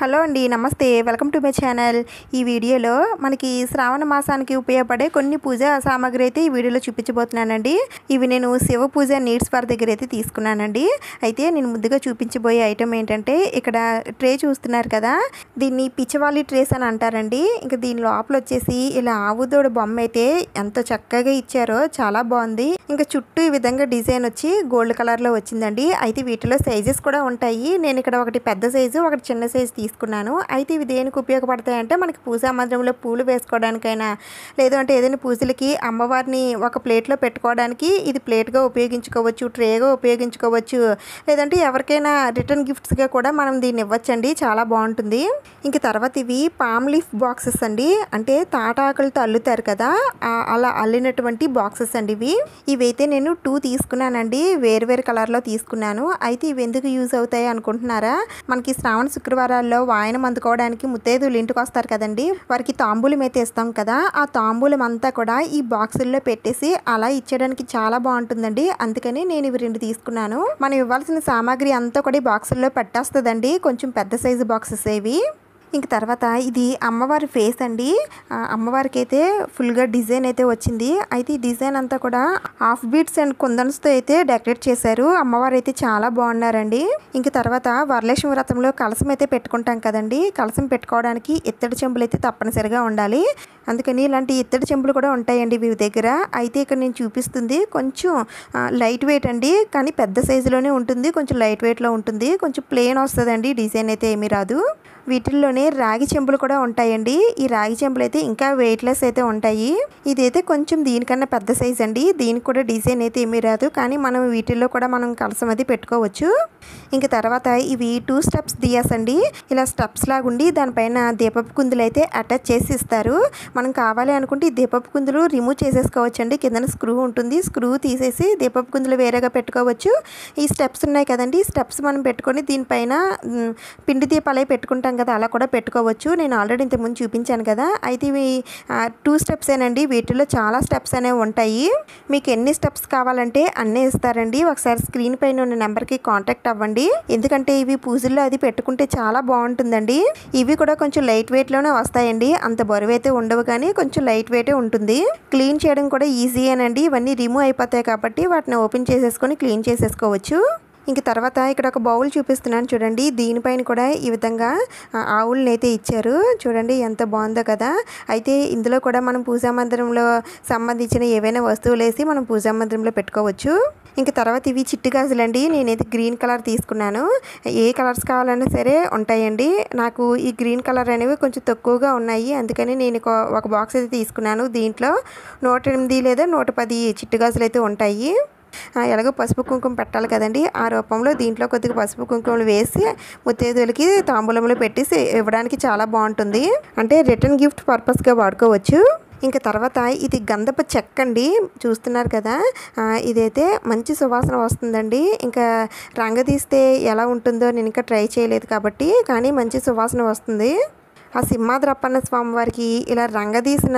Hello అండి, నమస్తే. Welcome to my channel. ఈ వీడియోలో మనకి శ్రావణ మాసానికి ఉపయోగపడే కొన్ని పూజా సామాగ్రి అయితే ఈ వీడియోలో చూపించబోతున్నానండి. ఇవి నేను శివ పూజ నీడ్స్ బార్ దగ్గర అయితే తీసుకున్నానండి. అయితే నేను ముందుగా చూపించబోయే ఐటమ్ ఏంటంటే, ఇక్కడ ట్రే చూస్తున్నారు కదా, దీన్ని పిచ్చవాలి ట్రేస్ అని అంటారండి. ఇంకా దీని లోపల వచ్చేసి ఇలా ఆవుదోడు బొమ్మ అయితే ఎంత చక్కగా ఇచ్చారో, చాలా బాగుంది. ఇంకా చుట్టూ ఈ విధంగా డిజైన్ వచ్చి గోల్డ్ కలర్లో వచ్చిందండి. అయితే వీటిలో సైజెస్ కూడా ఉంటాయి. నేను ఇక్కడ ఒకటి పెద్ద సైజు, ఒకటి చిన్న సైజు తీసుకున్నాను. అయితే ఇవి దేనికి ఉపయోగపడతాయంటే, మనకి పూజా మందిరంలో పూలు వేసుకోవడానికైనా, లేదు అంటే ఏదైనా పూజలకి అమ్మవారిని ఒక ప్లేట్లో పెట్టుకోవడానికి ఇది ప్లేట్గా ఉపయోగించుకోవచ్చు, ట్రేగా ఉపయోగించుకోవచ్చు, లేదంటే ఎవరికైనా రిటర్న్ గిఫ్ట్స్గా కూడా మనం దీన్ని ఇవ్వచ్చండి. చాలా బాగుంటుంది. ఇంక తర్వాత ఇవి పామ్ లీఫ్ బాక్సెస్ అండి. అంటే తాటాకులతో అల్లుతారు కదా, అలా అల్లినటువంటి బాక్సెస్ అండి ఇవి. ఇవైతే నేను 2 తీసుకున్నానండి. వేరు కలర్లో తీసుకున్నాను. అయితే ఇవి ఎందుకు యూజ్ అవుతాయి అనుకుంటున్నారా? మనకి శ్రావణ శుక్రవారాల్లో వాయనం అందుకోవడానికి ముత్తైదువులు ఇంటికి వస్తారు కదండి, వారికి తాంబూలం అయితే ఇస్తాం కదా, ఆ తాంబూలం అంతా కూడా ఈ బాక్సుల్లో పెట్టేసి అలా ఇచ్చేయడానికి చాలా బాగుంటుందండి. అందుకని నేను ఇవి 2 తీసుకున్నాను. మనం ఇవ్వాల్సిన సామాగ్రి అంతా కూడా ఈ బాక్సుల్లో పెట్టేస్తుందండి. కొంచెం పెద్ద సైజు బాక్సెస్ ఇవి. ఇంక తర్వాత ఇది అమ్మవారి ఫేస్ అండి. అమ్మవారికి అయితే ఫుల్గా డిజైన్ అయితే వచ్చింది. అయితే ఈ డిజైన్ అంతా కూడా హాఫ్ బీట్స్ అండ్ కుందన్స్తో అయితే డెకరేట్ చేశారు. అమ్మవారు అయితే చాలా బాగున్నారండి. ఇంక తర్వాత వరలక్ష్మి వ్రతంలో కలసం అయితే పెట్టుకుంటాం కదండి, కలసం పెట్టుకోవడానికి ఇత్తడి చెంబులు అయితే తప్పనిసరిగా ఉండాలి. అందుకని ఇలాంటి ఇత్తడి చెంబులు కూడా ఉంటాయండి వీరి దగ్గర. అయితే ఇక్కడ నేను చూపిస్తుంది కొంచెం లైట్ వెయిట్ అండి, కానీ పెద్ద సైజులోనే ఉంటుంది. కొంచెం లైట్ వెయిట్లో ఉంటుంది. కొంచెం ప్లెయిన్ వస్తుందండి, డిజైన్ అయితే ఏమీ రాదు. వీటిల్లోనే రాగి చెంబులు కూడా ఉంటాయండి. ఈ రాగి చెంబులు అయితే ఇంకా వెయిట్లెస్ అయితే ఉంటాయి. ఇదైతే కొంచెం దీనికన్నా పెద్ద సైజ్ అండి. దీనికి కూడా డిజైన్ అయితే ఏమీ రాదు, కానీ మనం వీటిల్లో కూడా మనం కలసం అది పెట్టుకోవచ్చు. ఇంక తర్వాత ఇవి 2 స్టెప్స్ దియాస్ అండి. ఇలా స్టెప్స్ లాగా ఉండి దానిపైన దీపపు కుందులు అయితే అటాచ్ చేసి ఇస్తారు. మనం కావాలి అనుకుంటే ఈ దీపపు కుందులు రిమూవ్ చేసేసుకోవచ్చు అండి. కిందన స్క్రూ ఉంటుంది, స్క్రూ తీసేసి దీపపు కుందులు వేరేగా పెట్టుకోవచ్చు. ఈ స్టెప్స్ ఉన్నాయి కదండి, ఈ స్టెప్స్ మనం పెట్టుకొని దీనిపైన పిండి దీపాలు పెట్టుకుంటాం కదా, అలా కూడా పెట్టుకోవచ్చు. నేను ఆల్రెడీ ఇంతకుముందు చూపించాను కదా. అయితే ఇవి 2 స్టెప్స్ ఏనండి. వీటిలో చాలా స్టెప్స్ అనేవి ఉంటాయి. మీకు ఎన్ని స్టెప్స్ కావాలంటే అన్నీ ఇస్తారండి. ఒకసారి స్క్రీన్ పైన ఉన్న నెంబర్కి కాంటాక్ట్ అవ్వండి. ఎందుకంటే ఇవి పూజల్లో అది పెట్టుకుంటే చాలా బాగుంటుందండి. ఇవి కూడా కొంచెం లైట్ వెయిట్లోనే వస్తాయండి. అంత బరువు అయితే ఉండవు, కానీ కొంచెం లైట్ వెయిటే ఉంటుంది. క్లీన్ చేయడం కూడా ఈజీయేనండి. ఇవన్నీ రిమూవ్ అయిపోతాయి కాబట్టి వాటిని ఓపెన్ చేసేసుకొని క్లీన్ చేసేసుకోవచ్చు. ఇంక తర్వాత ఇక్కడ ఒక బౌల్ చూపిస్తున్నాను చూడండి. దీనిపైన కూడా ఈ విధంగా ఆవుల్ని అయితే ఇచ్చారు. చూడండి ఎంత బాగుందో కదా. అయితే ఇందులో కూడా మనం పూజా మందిరంలో సంబంధించిన ఏవైనా వస్తువులు వేసి మనం పూజా మందిరంలో పెట్టుకోవచ్చు. ఇంక తర్వాత ఇవి చిట్టి గాజులండి. నేనైతే గ్రీన్ కలర్ తీసుకున్నాను. ఏ కలర్స్ కావాలన్నా సరే ఉంటాయండి. నాకు ఈ గ్రీన్ కలర్ అనేవి కొంచెం తక్కువగా ఉన్నాయి, అందుకని నేను ఒక బాక్స్ అయితే తీసుకున్నాను. దీంట్లో 108 లేదా 110 చిట్టి గాజులు అయితే ఉంటాయి. ఎలాగో పసుపు కుంకుమ పెట్టాలి కదండి, ఆ రూపంలో దీంట్లో కొద్దిగా పసుపు కుంకుమలు వేసి ముత్తైదువులకి తాంబూలంలో పెట్టేసి ఇవ్వడానికి చాలా బాగుంటుంది. అంటే రిటర్న్ గిఫ్ట్ పర్పస్గా వాడుకోవచ్చు. ఇంకా తర్వాత ఇది గంధపు చెక్క అండి. చూస్తున్నారు కదా, ఇదైతే మంచి సువాసన వస్తుందండి. ఇంకా రంగు తీస్తే ఎలా ఉంటుందో నేను ఇంకా ట్రై చేయలేదు కాబట్టి, కానీ మంచి సువాసన వస్తుంది. ఆ సింహాద్రప్పన్న స్వామివారికి ఇలా రంగదీసిన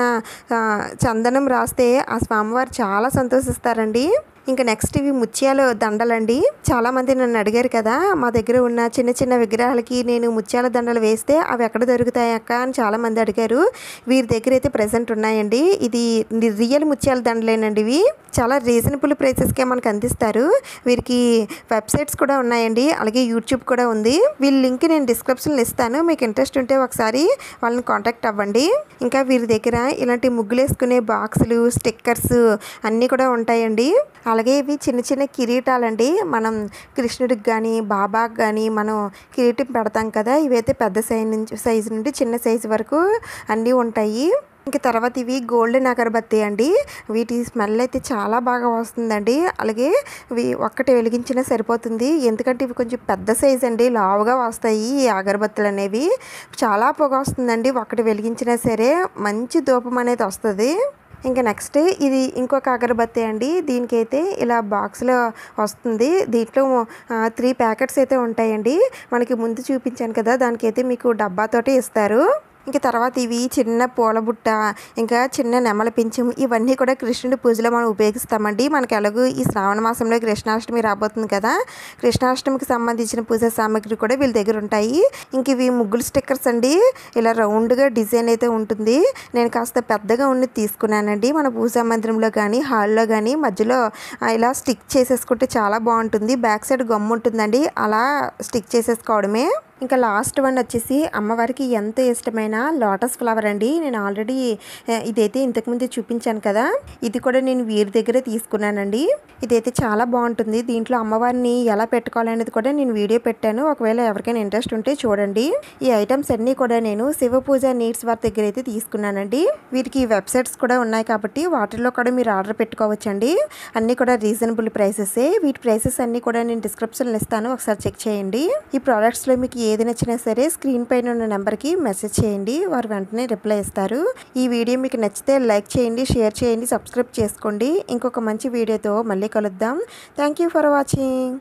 చందనం రాస్తే ఆ స్వామివారు చాలా సంతోషిస్తారండి. ఇంకా నెక్స్ట్ ఇవి ముత్యాల దండలండి. చాలామంది నన్ను అడిగారు కదా, మా దగ్గర ఉన్న చిన్న చిన్న విగ్రహాలకి నేను ముత్యాల దండలు వేస్తే అవి ఎక్కడ దొరుకుతాయి అక్క అని చాలామంది అడిగారు. వీరి దగ్గర అయితే ప్రెజెంట్ ఉన్నాయండి. ఇది రియల్ ముత్యాల దండలేనండి. ఇవి చాలా రీజనబుల్ ప్రైసెస్కే మనకు అందిస్తారు. వీరికి వెబ్సైట్స్ కూడా ఉన్నాయండి, అలాగే యూట్యూబ్ కూడా ఉంది. వీళ్ళ లింక్ నేను డిస్క్రిప్షన్లో ఇస్తాను. మీకు ఇంట్రెస్ట్ ఉంటే ఒకసారి వాళ్ళని కాంటాక్ట్ అవ్వండి. ఇంకా వీరి దగ్గర ఇలాంటి ముగ్గులు వేసుకునే బాక్సులు, స్టిక్కర్స్ అన్నీ కూడా ఉంటాయండి. అలాగే ఇవి చిన్న చిన్న కిరీటాలండి. మనం కృష్ణుడికి కానీ బాబాకి కానీ మనం కిరీటం పెడతాం కదా, ఇవైతే పెద్ద సైజు నుండి చిన్న సైజు వరకు అన్నీ ఉంటాయి. ఇంక తర్వాత ఇవి గోల్డెన్ అగరబత్తి అండి. వీటి స్మెల్ అయితే చాలా బాగా వస్తుందండి. అలాగే ఇవి ఒక్కటి వెలిగించినా సరిపోతుంది, ఎందుకంటే ఇవి కొంచెం పెద్ద సైజ్ అండి, లావుగా వస్తాయి ఈ అగరబత్తులు అనేవి. చాలా పొగ వస్తుందండి ఒక్కటి వెలిగించినా సరే, మంచి ధూపం అనేది వస్తుంది. ఇంకా నెక్స్ట్ ఇది ఇంకొక అగరబత్తి అండి. దీనికైతే ఇలా బాక్స్లో వస్తుంది. దీంట్లో 3 ప్యాకెట్స్ అయితే ఉంటాయండి. మనకి ముందు చూపించాను కదా, దానికైతే మీకు డబ్బాతోటి ఇస్తారు. ఇంక తర్వాత ఇవి చిన్న పూల బుట్ట, ఇంకా చిన్న నెమలి పింఛం ఇవన్నీ కూడా కృష్ణుడి పూజలో మనం ఉపయోగిస్తామండి. మనకి ఎలాగో ఈ శ్రావణ మాసంలో కృష్ణాష్టమి రాబోతుంది కదా, కృష్ణాష్టమికి సంబంధించిన పూజా సామాగ్రి కూడా వీళ్ళ దగ్గర ఉంటాయి. ఇంక ఇవి ముగ్గులు స్టిక్కర్స్ అండి. ఇలా రౌండ్గా డిజైన్ అయితే ఉంటుంది. నేను కాస్త పెద్దగా ఉన్నది తీసుకున్నానండి. మన పూజా మందిరంలో కానీ హాల్లో కానీ మధ్యలో ఇలా స్టిక్ చేసేసుకుంటే చాలా బాగుంటుంది. బ్యాక్ సైడ్ గమ్ ఉంటుందండి, అలా స్టిక్ చేసేసుకోవడమే. ఇంకా లాస్ట్ వన్ వచ్చేసి అమ్మవారికి ఎంతో ఇష్టమైన లోటస్ ఫ్లవర్ అండి. నేను ఆల్రెడీ ఇదైతే ఇంతకుముందు చూపించాను కదా, ఇది కూడా నేను వీరి దగ్గరే తీసుకున్నానండి. ఇదైతే చాలా బాగుంటుంది. దీంట్లో అమ్మవారిని ఎలా పెట్టుకోవాలనేది కూడా నేను వీడియో పెట్టాను, ఒకవేళ ఎవరికైనా ఇంట్రెస్ట్ ఉంటే చూడండి. ఈ ఐటమ్స్ అన్నీ కూడా నేను శివ పూజ నీడ్స్ వారి దగ్గర అయితే తీసుకున్నానండి. వీటికి వెబ్సైట్స్ కూడా ఉన్నాయి కాబట్టి వాటిల్లో కూడా మీరు ఆర్డర్ పెట్టుకోవచ్చండి. అన్నీ కూడా రీజనబుల్ ప్రైసెసే. వీటి ప్రైసెస్ అన్నీ కూడా నేను డిస్క్రిప్షన్లో ఇస్తాను, ఒకసారి చెక్ చేయండి. ఈ ప్రోడక్ట్స్లో మీకు ఏది నచ్చినా సరే స్క్రీన్ పైన ఉన్న నెంబర్కి మెసేజ్ చేయండి, వారు వెంటనే రిప్లై ఇస్తారు. ఈ వీడియో మీకు నచ్చితే లైక్ చేయండి, షేర్ చేయండి, సబ్స్క్రైబ్ చేసుకోండి. ఇంకొక మంచి వీడియోతో మళ్ళీ కలుద్దాం. Thank you for watching.